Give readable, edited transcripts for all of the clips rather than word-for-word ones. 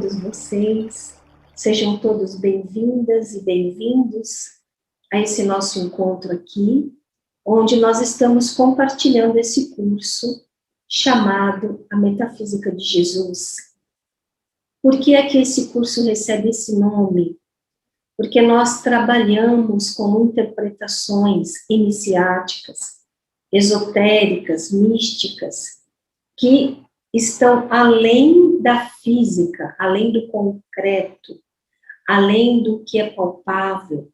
todos vocês. Sejam todos bem-vindas e bem-vindos a esse nosso encontro aqui, onde nós estamos compartilhando esse curso chamado A Metafísica de Jesus. Por que é que esse curso recebe esse nome? Porque nós trabalhamos com interpretações iniciáticas, esotéricas, místicas, que estão além da física, além do concreto, além do que é palpável,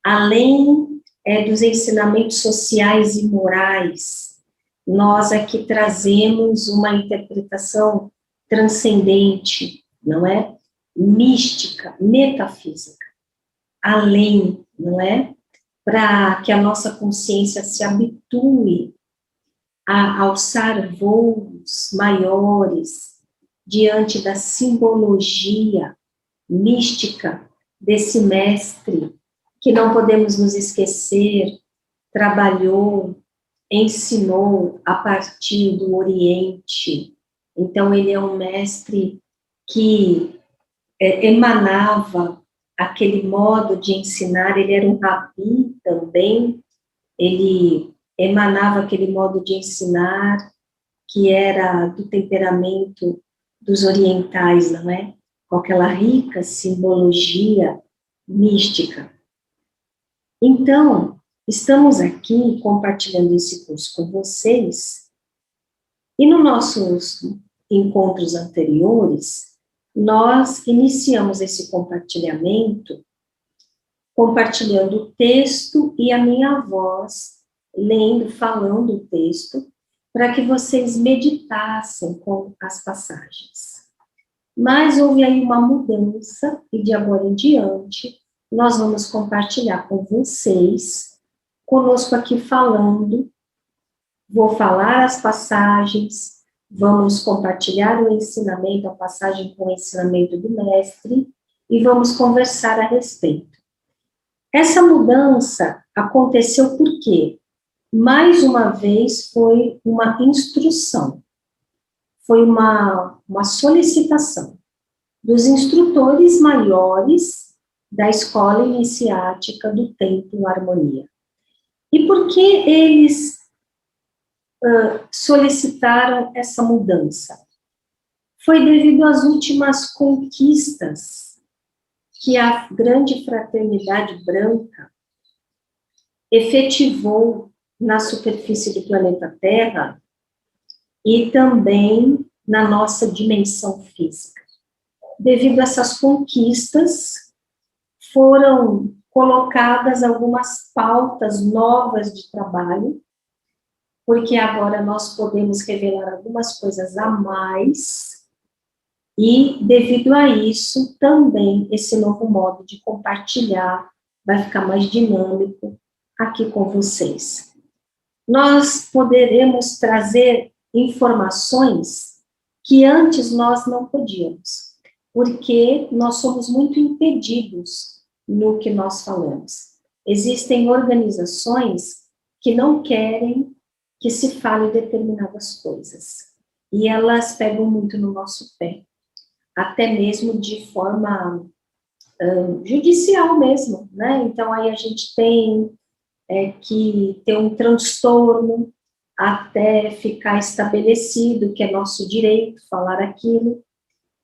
além dos ensinamentos sociais e morais. Nós aqui trazemos uma interpretação transcendente, não é? Mística, metafísica, além, não é? Para que a nossa consciência se habitue a alçar voos maiores diante da simbologia mística desse mestre, que não podemos nos esquecer, trabalhou, ensinou a partir do Oriente. Então, ele é um mestre que emanava aquele modo de ensinar, ele era um rabi também, ele emanava aquele modo de ensinar que era do temperamento dos orientais, não é? Com aquela rica simbologia mística. Então, estamos aqui compartilhando esse curso com vocês, e nos nossos encontros anteriores, nós iniciamos esse compartilhamento compartilhando o texto e a minha voz, lendo, falando o texto, para que vocês meditassem com as passagens. Mas houve aí uma mudança, e de agora em diante, nós vamos compartilhar com vocês, conosco aqui falando, vou falar as passagens, vamos compartilhar o ensinamento, a passagem com o ensinamento do mestre, e vamos conversar a respeito. Essa mudança aconteceu por quê? Mais uma vez, foi uma instrução, foi uma solicitação dos instrutores maiores da Escola Iniciática do Templo Harmonia. E por que eles solicitaram essa mudança? Foi devido às últimas conquistas que a grande fraternidade branca efetivou na superfície do planeta Terra e também na nossa dimensão física. Devido a essas conquistas, foram colocadas algumas pautas novas de trabalho, porque agora nós podemos revelar algumas coisas a mais, e devido a isso, também esse novo modo de compartilhar vai ficar mais dinâmico aqui com vocês. Nós poderemos trazer informações que antes nós não podíamos, porque nós somos muito impedidos no que nós falamos. Existem organizações que não querem que se fale determinadas coisas, e elas pegam muito no nosso pé, até mesmo de forma judicial mesmo, né? Então, aí a gente tem que ter um transtorno até ficar estabelecido que é nosso direito falar aquilo,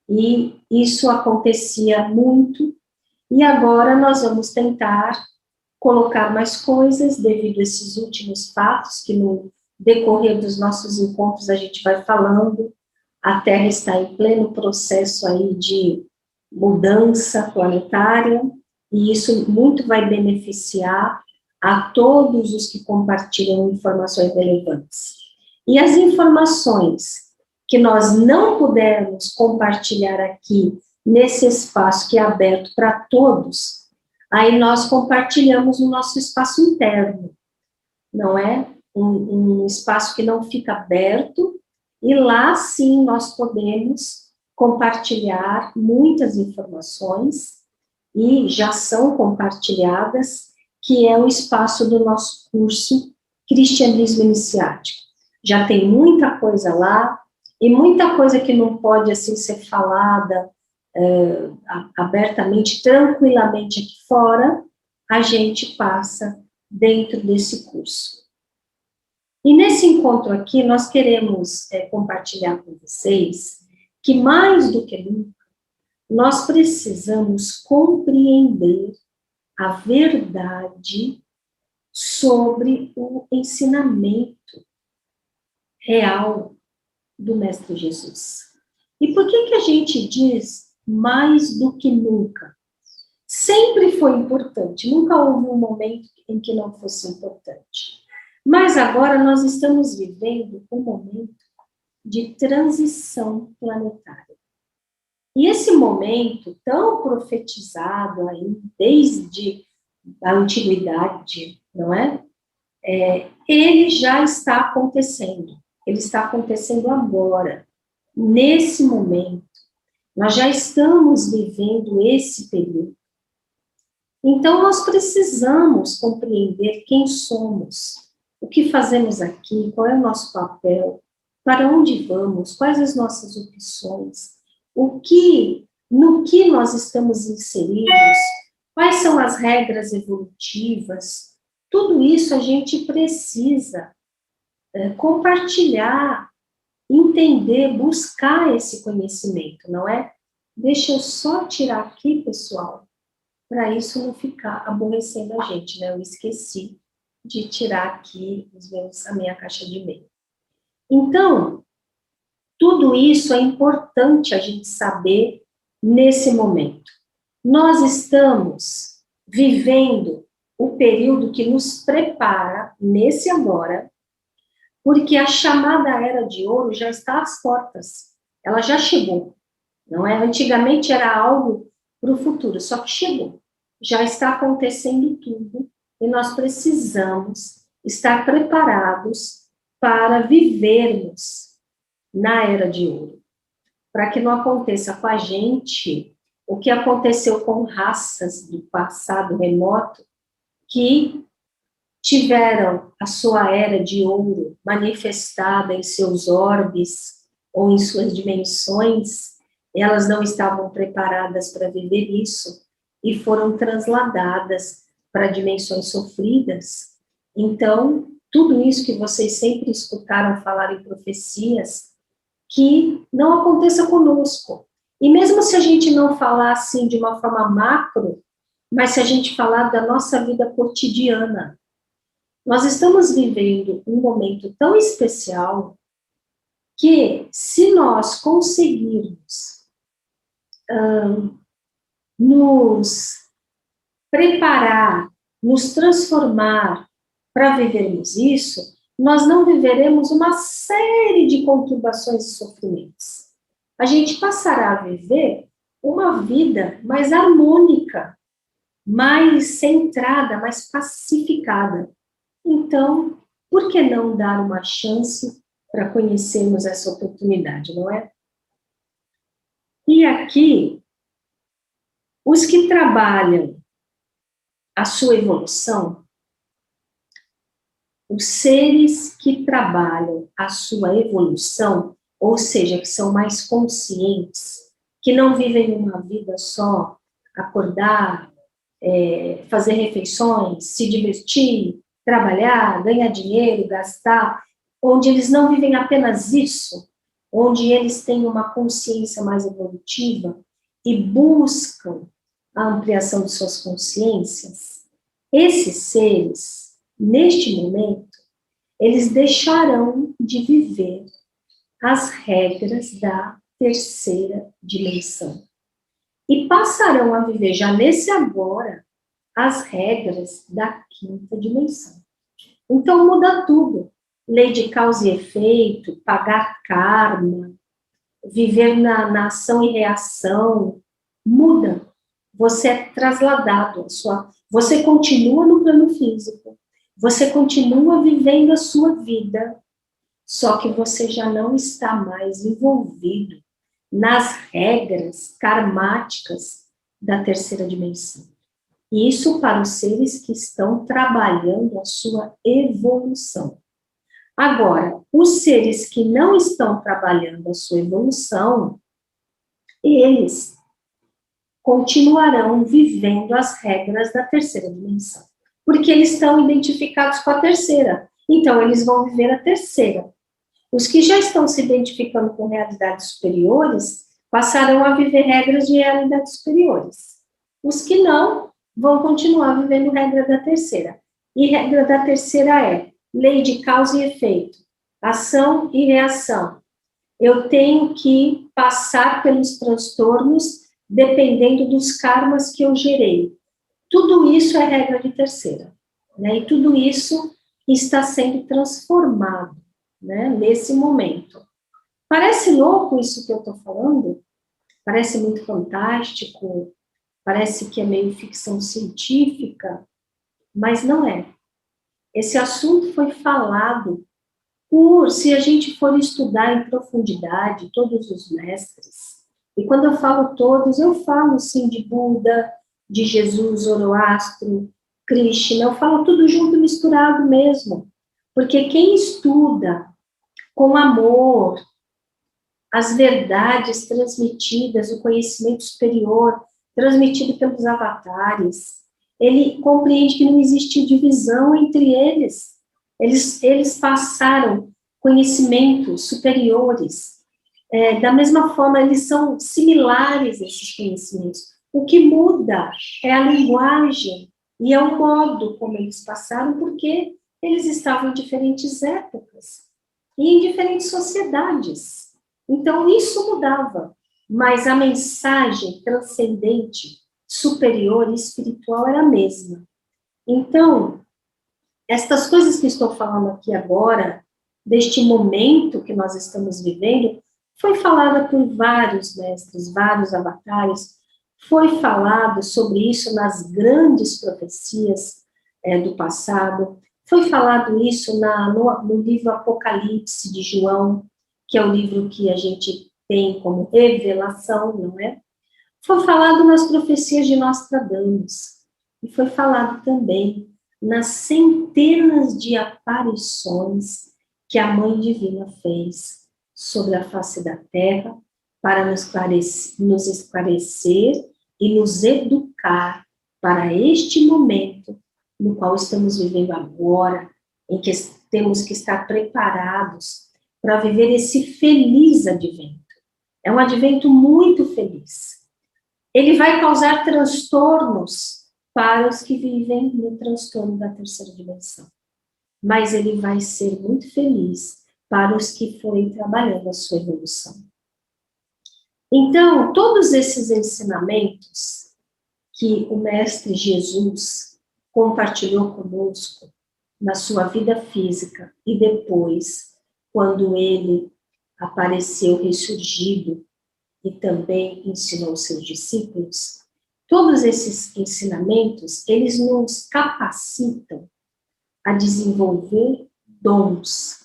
e isso acontecia muito, e agora nós vamos tentar colocar mais coisas devido a esses últimos fatos, que no decorrer dos nossos encontros a gente vai falando. A Terra está em pleno processo aí de mudança planetária, e isso muito vai beneficiar a todos os que compartilham informações relevantes. E as informações que nós não pudermos compartilhar aqui, nesse espaço que é aberto para todos, aí nós compartilhamos no nosso espaço interno, não é? Um espaço que não fica aberto, e lá sim nós podemos compartilhar muitas informações, e já são compartilhadas, que é o espaço do nosso curso Cristianismo Iniciático. Já tem muita coisa lá, e muita coisa que não pode, assim, ser falada abertamente, tranquilamente aqui fora, a gente passa dentro desse curso. E nesse encontro aqui, nós queremos compartilhar com vocês que, mais do que nunca, nós precisamos compreender a verdade sobre o ensinamento real do Mestre Jesus. E por que a gente diz mais do que nunca? Sempre foi importante, nunca houve um momento em que não fosse importante. Mas agora nós estamos vivendo um momento de transição planetária. E esse momento tão profetizado aí desde a antiguidade, não é? Ele já está acontecendo. Ele está acontecendo agora, nesse momento. Nós já estamos vivendo esse período. Então, nós precisamos compreender quem somos, o que fazemos aqui, qual é o nosso papel, para onde vamos, quais as nossas opções, no que nós estamos inseridos, quais são as regras evolutivas. Tudo isso a gente precisa compartilhar, entender, buscar esse conhecimento, não é? Deixa eu só tirar aqui, pessoal, para isso não ficar aborrecendo a gente, né? Eu esqueci de tirar aqui a minha caixa de e-mail. Então, tudo isso é importante a gente saber nesse momento. Nós estamos vivendo o período que nos prepara, nesse agora, porque a chamada Era de Ouro já está às portas. Ela já chegou, não é? Antigamente era algo para o futuro, só que chegou. Já está acontecendo tudo e nós precisamos estar preparados para vivermos na Era de Ouro. Para que não aconteça com a gente o que aconteceu com raças do passado remoto que tiveram a sua Era de Ouro manifestada em seus orbes ou em suas dimensões, elas não estavam preparadas para viver isso e foram transladadas para dimensões sofridas. Então, tudo isso que vocês sempre escutaram falar em profecias, que não aconteça conosco. E mesmo se a gente não falar assim de uma forma macro, mas se a gente falar da nossa vida cotidiana, nós estamos vivendo um momento tão especial que, se nós conseguirmos nos preparar, nos transformar para vivermos isso, nós não viveremos uma série de conturbações e sofrimentos. A gente passará a viver uma vida mais harmônica, mais centrada, mais pacificada. Então, por que não dar uma chance para conhecermos essa oportunidade, não é? E aqui, os que trabalham a sua evolução, os seres que trabalham a sua evolução, ou seja, que são mais conscientes, que não vivem uma vida só, acordar, fazer refeições, se divertir, trabalhar, ganhar dinheiro, gastar, onde eles não vivem apenas isso, onde eles têm uma consciência mais evolutiva e buscam a ampliação de suas consciências, esses seres, neste momento, eles deixarão de viver as regras da terceira dimensão e passarão a viver já nesse agora as regras da quinta dimensão. Então muda tudo. Lei de causa e efeito, pagar karma, viver na ação e reação, muda. Você é trasladado, você continua no plano físico, você continua vivendo a sua vida, só que você já não está mais envolvido nas regras karmáticas da terceira dimensão. Isso para os seres que estão trabalhando a sua evolução. Agora, os seres que não estão trabalhando a sua evolução, eles continuarão vivendo as regras da terceira dimensão, porque eles estão identificados com a terceira, então eles vão viver a terceira. Os que já estão se identificando com realidades superiores passarão a viver regras de realidades superiores. Os que não vão continuar vivendo regra da terceira. E regra da terceira é lei de causa e efeito, ação e reação. Eu tenho que passar pelos transtornos dependendo dos karmas que eu gerei. Tudo isso é regra de terceira, né? E tudo isso está sendo transformado, né, nesse momento. Parece louco isso que eu estou falando? Parece muito fantástico? Parece que é meio ficção científica? Mas não é. Esse assunto foi falado se a gente for estudar em profundidade todos os mestres, e quando eu falo todos, eu falo sim de Buda, de Jesus, Zoroastro, Krishna, eu falo tudo junto, misturado mesmo, porque quem estuda com amor as verdades transmitidas, o conhecimento superior transmitido pelos avatares, ele compreende que não existe divisão entre eles. Eles passaram conhecimentos superiores. Da mesma forma, eles são similares, esses conhecimentos. O que muda é a linguagem e é o modo como eles passaram, porque eles estavam em diferentes épocas e em diferentes sociedades. Então, isso mudava, mas a mensagem transcendente, superior e espiritual era a mesma. Então, estas coisas que estou falando aqui agora, deste momento que nós estamos vivendo, foi falada por vários mestres, vários avatares, foi falado sobre isso nas grandes profecias do passado, foi falado isso no livro Apocalipse de João, que é o livro que a gente tem como revelação, não é? Foi falado nas profecias de Nostradamus, e foi falado também nas centenas de aparições que a Mãe Divina fez sobre a face da Terra para nos esclarecer e nos educar para este momento no qual estamos vivendo agora, em que temos que estar preparados para viver esse feliz advento. É um advento muito feliz. Ele vai causar transtornos para os que vivem no transtorno da terceira dimensão. Mas ele vai ser muito feliz para os que forem trabalhando a sua evolução. Então, todos esses ensinamentos que o Mestre Jesus compartilhou conosco na sua vida física e depois, quando ele apareceu ressurgido e também ensinou seus discípulos, todos esses ensinamentos, eles nos capacitam a desenvolver dons.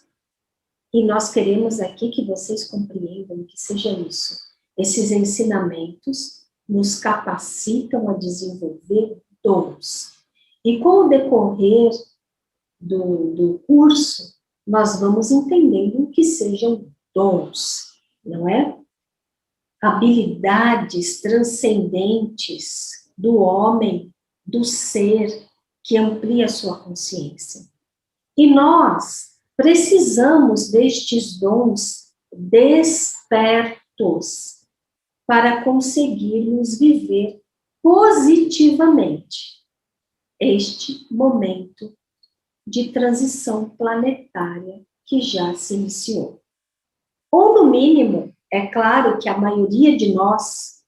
E nós queremos aqui que vocês compreendam que seja isso. Esses ensinamentos nos capacitam a desenvolver dons. E com o decorrer do curso, nós vamos entendendo o que sejam dons, não é? Habilidades transcendentes do homem, do ser, que amplia a sua consciência. E nós precisamos destes dons despertos para conseguirmos viver positivamente este momento de transição planetária que já se iniciou. Ou, no mínimo, é claro que a maioria de nós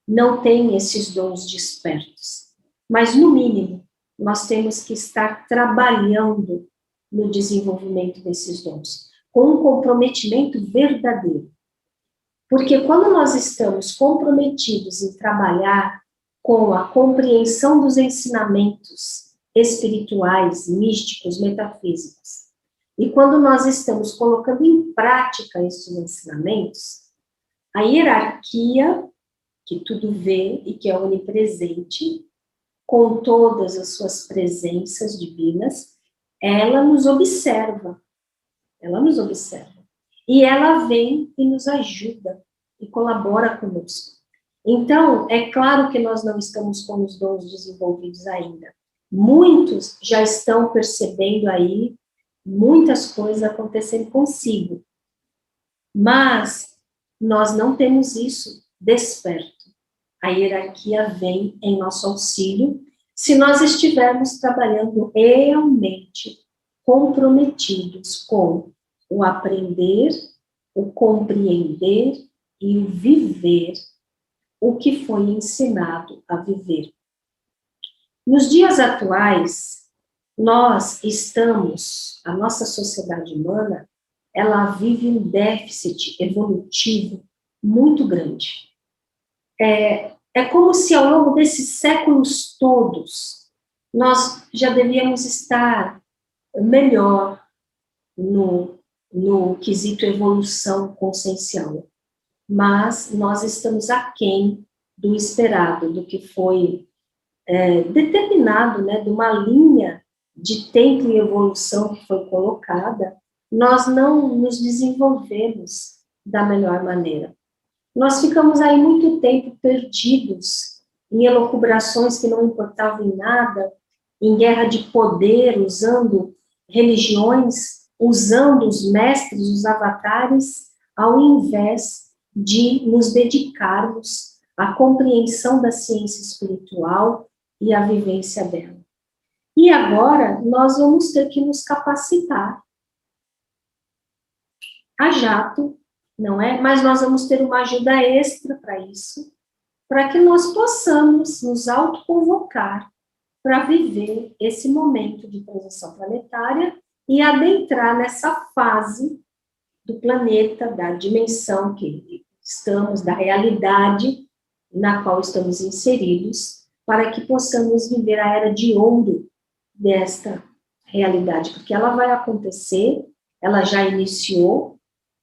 não tem esses dons despertos, mas, no mínimo, nós temos que estar trabalhando no desenvolvimento desses dons, com um comprometimento verdadeiro. Porque quando nós estamos comprometidos em trabalhar com a compreensão dos ensinamentos espirituais, místicos, metafísicos, e quando nós estamos colocando em prática esses ensinamentos, a hierarquia, que tudo vê e que é onipresente, com todas as suas presenças divinas, ela nos observa. Ela nos observa. E ela vem e nos ajuda e colabora conosco. Então, é claro que nós não estamos com os dons desenvolvidos ainda. Muitos já estão percebendo aí muitas coisas acontecendo consigo. Mas nós não temos isso desperto. A hierarquia vem em nosso auxílio se nós estivermos trabalhando realmente comprometidos com o aprender, o compreender e o viver o que foi ensinado a viver. Nos dias atuais, a nossa sociedade humana, ela vive um déficit evolutivo muito grande. É como se ao longo desses séculos todos, nós já devíamos estar melhor no quesito evolução consciencial. Mas nós estamos aquém do esperado, do que foi determinado, né, de uma linha de tempo e evolução que foi colocada. Nós não nos desenvolvemos da melhor maneira. Nós ficamos aí muito tempo perdidos em elucubrações que não importavam em nada, em guerra de poder, usando religiões, usando os mestres, os avatares, ao invés de nos dedicarmos à compreensão da ciência espiritual e à vivência dela. E agora nós vamos ter que nos capacitar a jato, não é? Mas nós vamos ter uma ajuda extra para isso, para que nós possamos nos autoconvocar para viver esse momento de transição planetária e adentrar nessa fase do planeta, da dimensão que estamos, da realidade na qual estamos inseridos, para que possamos viver a era de ouro desta realidade, porque ela vai acontecer, ela já iniciou,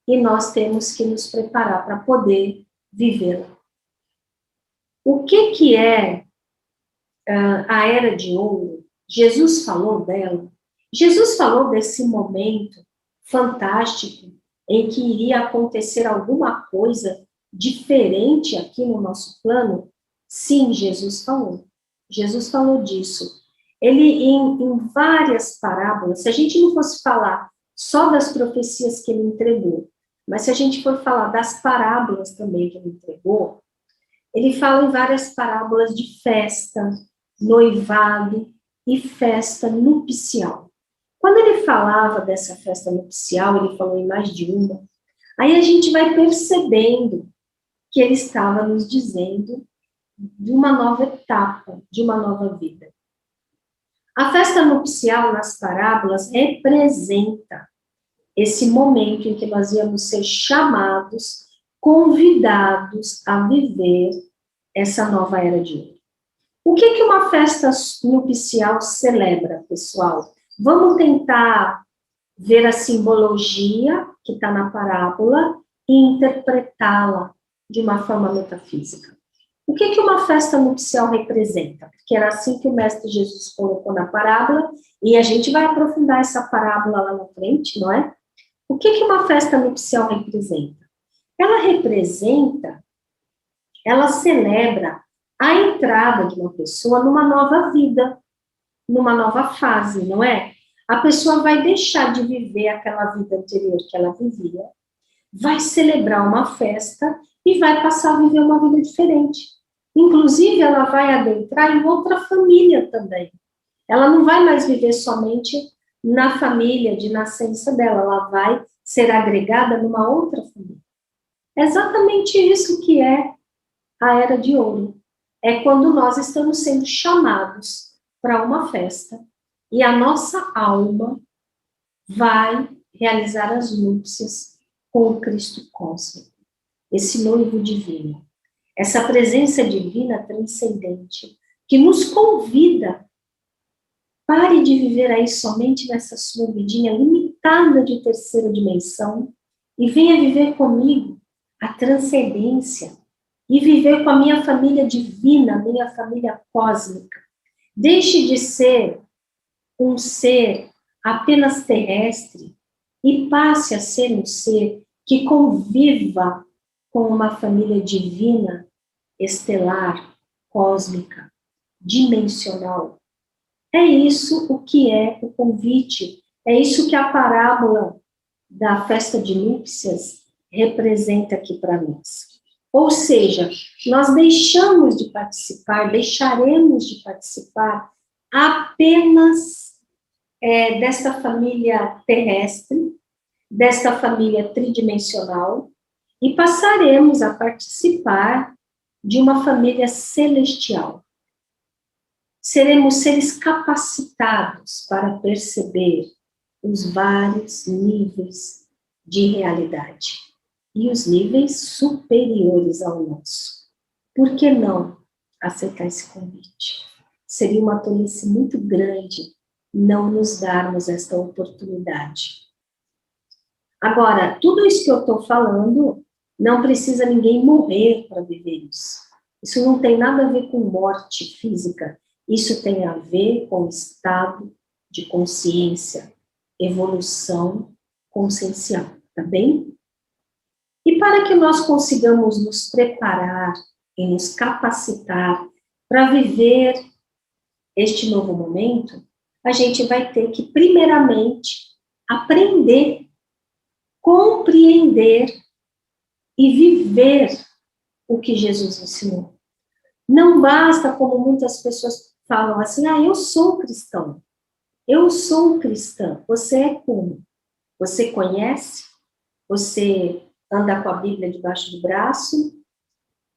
e nós temos que nos preparar para poder vivê-la. O que é a Era de Ouro? Jesus falou dela. Jesus falou desse momento fantástico em que iria acontecer alguma coisa diferente aqui no nosso plano? Sim, Jesus falou. Jesus falou disso. Ele, em várias parábolas, se a gente não fosse falar só das profecias que ele entregou, mas se a gente for falar das parábolas também que ele entregou, ele fala em várias parábolas de festa, noivado e festa nupcial. Quando ele falava dessa festa nupcial, ele falou em mais de uma, aí a gente vai percebendo que ele estava nos dizendo de uma nova etapa, de uma nova vida. A festa nupcial nas parábolas representa esse momento em que nós íamos ser chamados, convidados a viver essa nova era de ouro. O que uma festa nupcial celebra, pessoal? Vamos tentar ver a simbologia que está na parábola e interpretá-la de uma forma metafísica. O que uma festa nupcial representa? Porque era assim que o Mestre Jesus colocou na parábola, e a gente vai aprofundar essa parábola lá na frente, não é? O que uma festa nupcial representa? Ela celebra a entrada de uma pessoa numa nova vida, numa nova fase, não é? A pessoa vai deixar de viver aquela vida anterior que ela vivia, vai celebrar uma festa e vai passar a viver uma vida diferente. Inclusive, ela vai adentrar em outra família também. Ela não vai mais viver somente na família de nascença dela, ela vai ser agregada numa outra família. É exatamente isso que é a Era de Ouro. É quando nós estamos sendo chamados para uma festa e a nossa alma vai realizar as núpcias com o Cristo cósmico, esse noivo divino, essa presença divina transcendente que nos convida. Pare de viver aí somente nessa sua vidinha limitada de terceira dimensão e venha viver comigo a transcendência e viver com a minha família divina, a minha família cósmica. Deixe de ser um ser apenas terrestre e passe a ser um ser que conviva com uma família divina estelar, cósmica, dimensional. É isso o que é o convite, é isso que a parábola da festa de núpcias representa aqui para nós. Ou seja, nós deixaremos de participar apenas desta família terrestre, desta família tridimensional, e passaremos a participar de uma família celestial. Seremos seres capacitados para perceber os vários níveis de realidade e os níveis superiores ao nosso. Por que não aceitar esse convite? Seria uma tolice muito grande não nos darmos esta oportunidade. Agora, tudo isso que eu estou falando, não precisa ninguém morrer para viver isso. Isso não tem nada a ver com morte física. Isso tem a ver com estado de consciência, evolução consciencial, tá bem? E para que nós consigamos nos preparar e nos capacitar para viver este novo momento, a gente vai ter que, primeiramente, aprender, compreender e viver o que Jesus ensinou. Não basta, como muitas pessoas falam assim, eu sou cristão, eu sou cristã. Você é como? Você conhece? Você anda com a Bíblia debaixo do braço?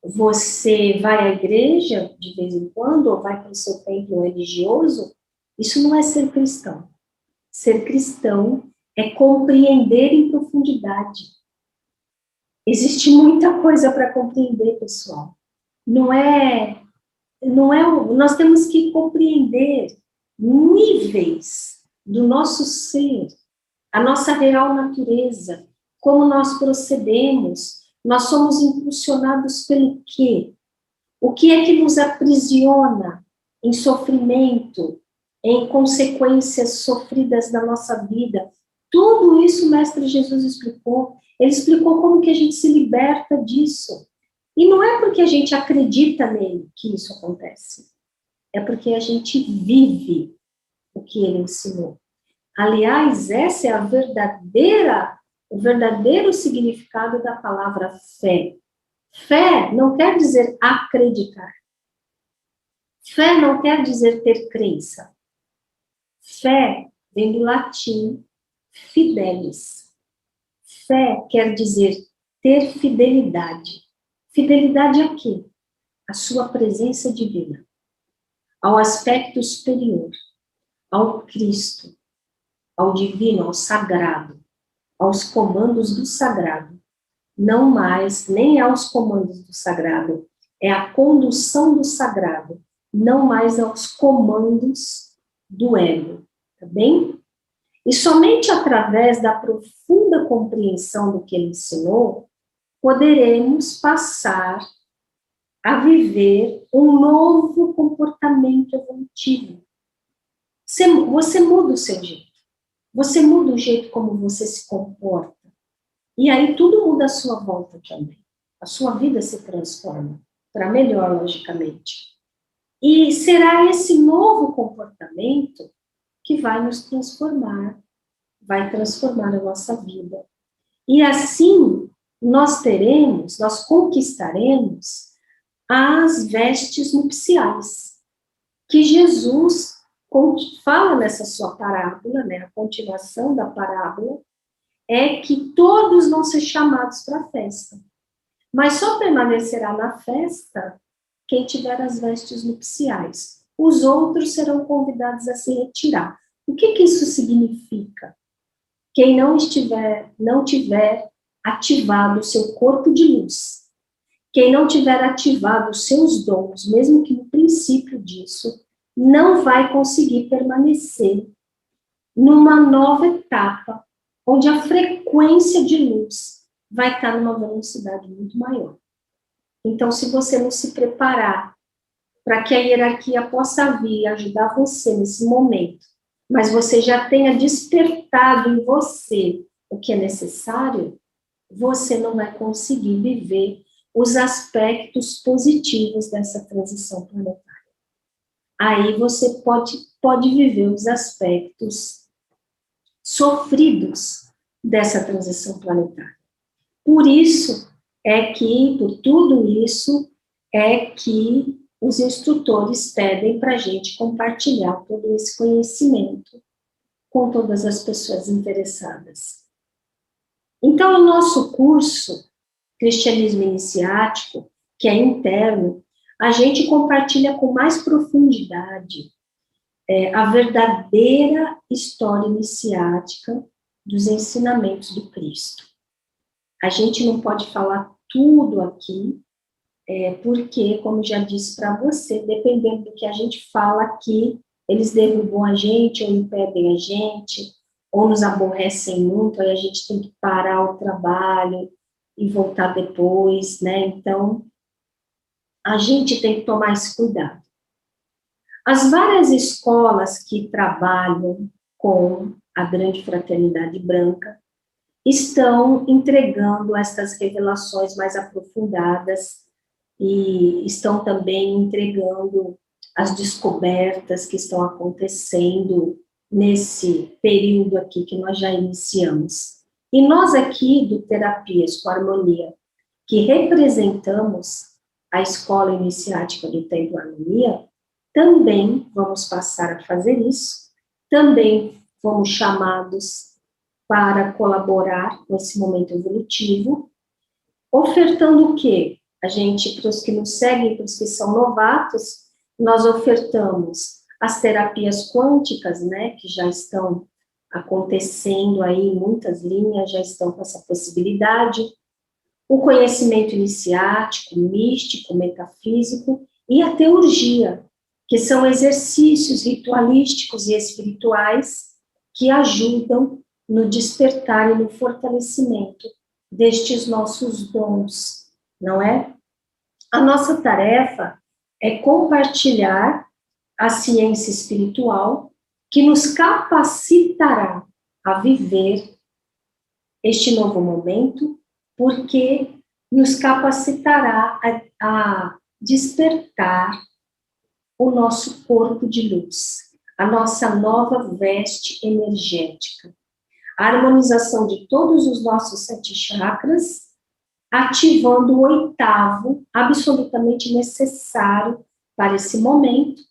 Você vai à igreja de vez em quando, ou vai para o seu templo religioso? Isso não é ser cristão. Ser cristão é compreender em profundidade. Existe muita coisa para compreender, pessoal. Nós temos que compreender níveis do nosso ser, a nossa real natureza, como nós procedemos. Nós somos impulsionados pelo quê? O que é que nos aprisiona em sofrimento, em consequências sofridas da nossa vida? Tudo isso o Mestre Jesus explicou. Ele explicou como que a gente se liberta disso. E não é porque a gente acredita nele que isso acontece. É porque a gente vive o que ele ensinou. Aliás, essa é o verdadeiro significado da palavra fé. Fé não quer dizer acreditar. Fé não quer dizer ter crença. Fé vem do latim fidelis. Fé quer dizer ter fidelidade. Fidelidade a quê? A sua presença divina, ao aspecto superior, ao Cristo, ao divino, ao sagrado, aos comandos do sagrado. Não mais, nem aos comandos do sagrado, é a condução do sagrado, não mais aos comandos do ego, tá bem? E somente através da profunda compreensão do que ele ensinou, poderemos passar a viver um novo comportamento evolutivo. Você muda o seu jeito. Você muda o jeito como você se comporta. E aí tudo muda à sua volta também. A sua vida se transforma para melhor, logicamente. E será esse novo comportamento que vai nos transformar, vai transformar a nossa vida. E assim, nós conquistaremos as vestes nupciais, que Jesus fala nessa sua parábola, né, a continuação da parábola, é que todos vão ser chamados para a festa, mas só permanecerá na festa quem tiver as vestes nupciais. Os outros serão convidados a se retirar. O que isso significa? Quem não tiver ativado o seu corpo de luz, quem não tiver ativado os seus dons, mesmo que no princípio disso, não vai conseguir permanecer numa nova etapa, onde a frequência de luz vai estar numa velocidade muito maior. Então, se você não se preparar para que a hierarquia possa vir e ajudar você nesse momento, mas você já tenha despertado em você o que é necessário, você não vai conseguir viver os aspectos positivos dessa transição planetária. Aí você pode viver os aspectos sofridos dessa transição planetária. Por tudo isso, é que os instrutores pedem para a gente compartilhar todo esse conhecimento com todas as pessoas interessadas. Então, o nosso curso, Cristianismo Iniciático, que é interno, a gente compartilha com mais profundidade a verdadeira história iniciática dos ensinamentos do Cristo. A gente não pode falar tudo aqui, porque, como já disse para você, dependendo do que a gente fala aqui, eles derrubam a gente, ou impedem a gente, ou nos aborrecem muito, aí a gente tem que parar o trabalho e voltar depois, né? Então, a gente tem que tomar esse cuidado. As várias escolas que trabalham com a Grande Fraternidade Branca estão entregando essas revelações mais aprofundadas e estão também entregando as descobertas que estão acontecendo nesse período aqui que nós já iniciamos. E nós aqui do Terapias com Harmonia, que representamos a Escola Iniciática do Templo Harmonia, também vamos passar a fazer isso, também fomos chamados para colaborar com esse momento evolutivo, ofertando o quê? A gente, para os que nos seguem, para os que são novatos, nós ofertamos as terapias quânticas, né, que já estão acontecendo aí, muitas linhas já estão com essa possibilidade, o conhecimento iniciático, místico, metafísico, e a teurgia, que são exercícios ritualísticos e espirituais que ajudam no despertar e no fortalecimento destes nossos dons, não é? A nossa tarefa é compartilhar a ciência espiritual que nos capacitará a viver este novo momento, porque nos capacitará a despertar o nosso corpo de luz, a nossa nova veste energética, a harmonização de todos os nossos 7 chakras, ativando o 8º, absolutamente necessário para esse momento,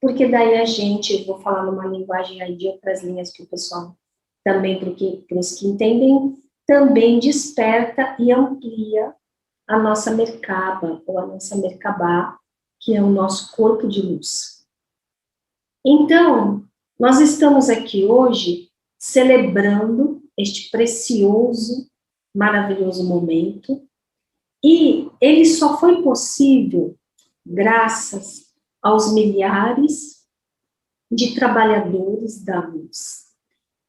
porque daí a gente, vou falar numa linguagem aí de outras linhas que o pessoal também, para os que entendem, também desperta e amplia a nossa Merkaba, ou a nossa Merkabah, que é o nosso corpo de luz. Então, nós estamos aqui hoje celebrando este precioso, maravilhoso momento, e ele só foi possível graças aos milhares de trabalhadores da luz,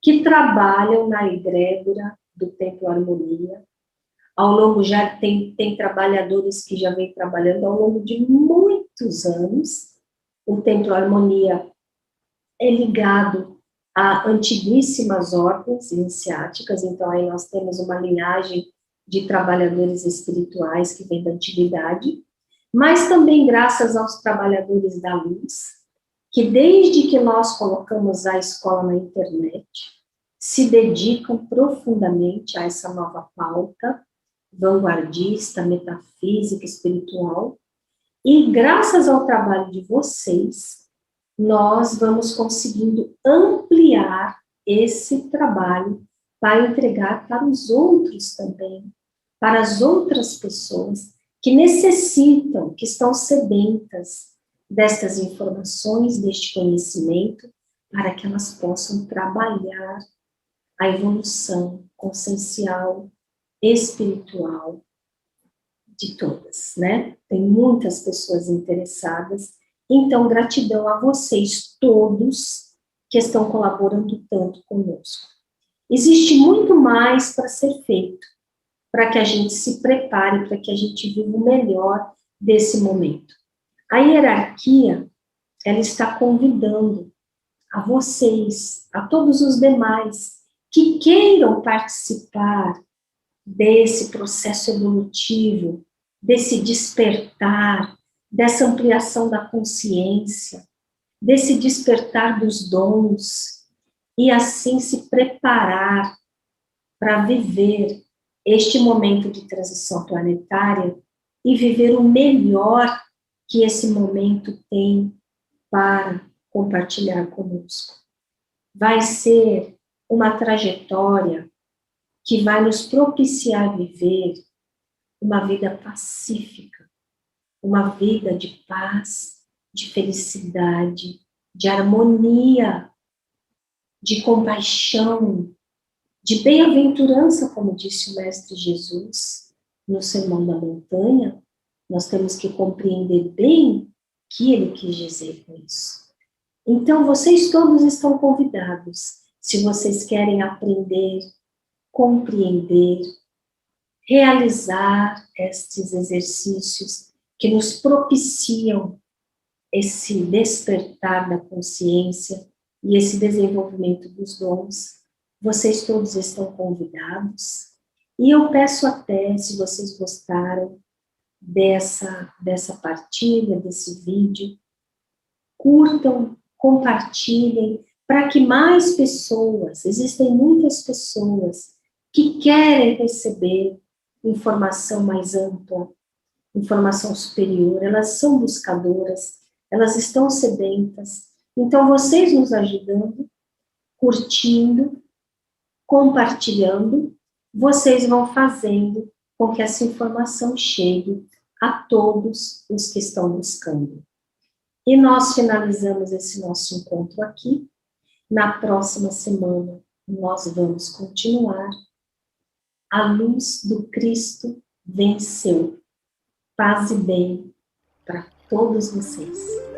que trabalham na egrégora do Templo Harmonia. Ao longo, já tem trabalhadores que já vêm trabalhando ao longo de muitos anos. O Templo Harmonia é ligado a antiguíssimas ordens iniciáticas, então aí nós temos uma linhagem de trabalhadores espirituais que vem da antiguidade, mas também graças aos trabalhadores da luz, que desde que nós colocamos a escola na internet, se dedicam profundamente a essa nova pauta, vanguardista, metafísica, espiritual, e graças ao trabalho de vocês, nós vamos conseguindo ampliar esse trabalho para entregar para os outros também, para as outras pessoas que necessitam, que estão sedentas destas informações, deste conhecimento, para que elas possam trabalhar a evolução consciencial, espiritual de todas, né? Tem muitas pessoas interessadas, então gratidão a vocês todos que estão colaborando tanto conosco. Existe muito mais para ser feito, para que a gente se prepare, para que a gente viva o melhor desse momento. A hierarquia, ela está convidando a vocês, a todos os demais, que queiram participar desse processo evolutivo desse despertar, dessa ampliação da consciência, desse despertar dos dons, e assim se preparar para viver este momento de transição planetária e viver o melhor que esse momento tem para compartilhar conosco. Vai ser uma trajetória que vai nos propiciar viver uma vida pacífica, uma vida de paz, de felicidade, de harmonia, de compaixão, de bem-aventurança, como disse o Mestre Jesus no Sermão da Montanha. Nós temos que compreender bem o que ele quis dizer com isso. Então, vocês todos estão convidados, se vocês querem aprender, compreender, realizar estes exercícios que nos propiciam esse despertar da consciência e esse desenvolvimento dos dons. Vocês todos estão convidados. E eu peço até, se vocês gostaram dessa partilha, desse vídeo, curtam, compartilhem, para que mais pessoas, existem muitas pessoas que querem receber informação mais ampla, informação superior, elas são buscadoras, elas estão sedentas. Então, vocês nos ajudando, curtindo, compartilhando, vocês vão fazendo com que essa informação chegue a todos os que estão buscando. E nós finalizamos esse nosso encontro aqui. Na próxima semana, nós vamos continuar. A luz do Cristo venceu. Paz e bem para todos vocês.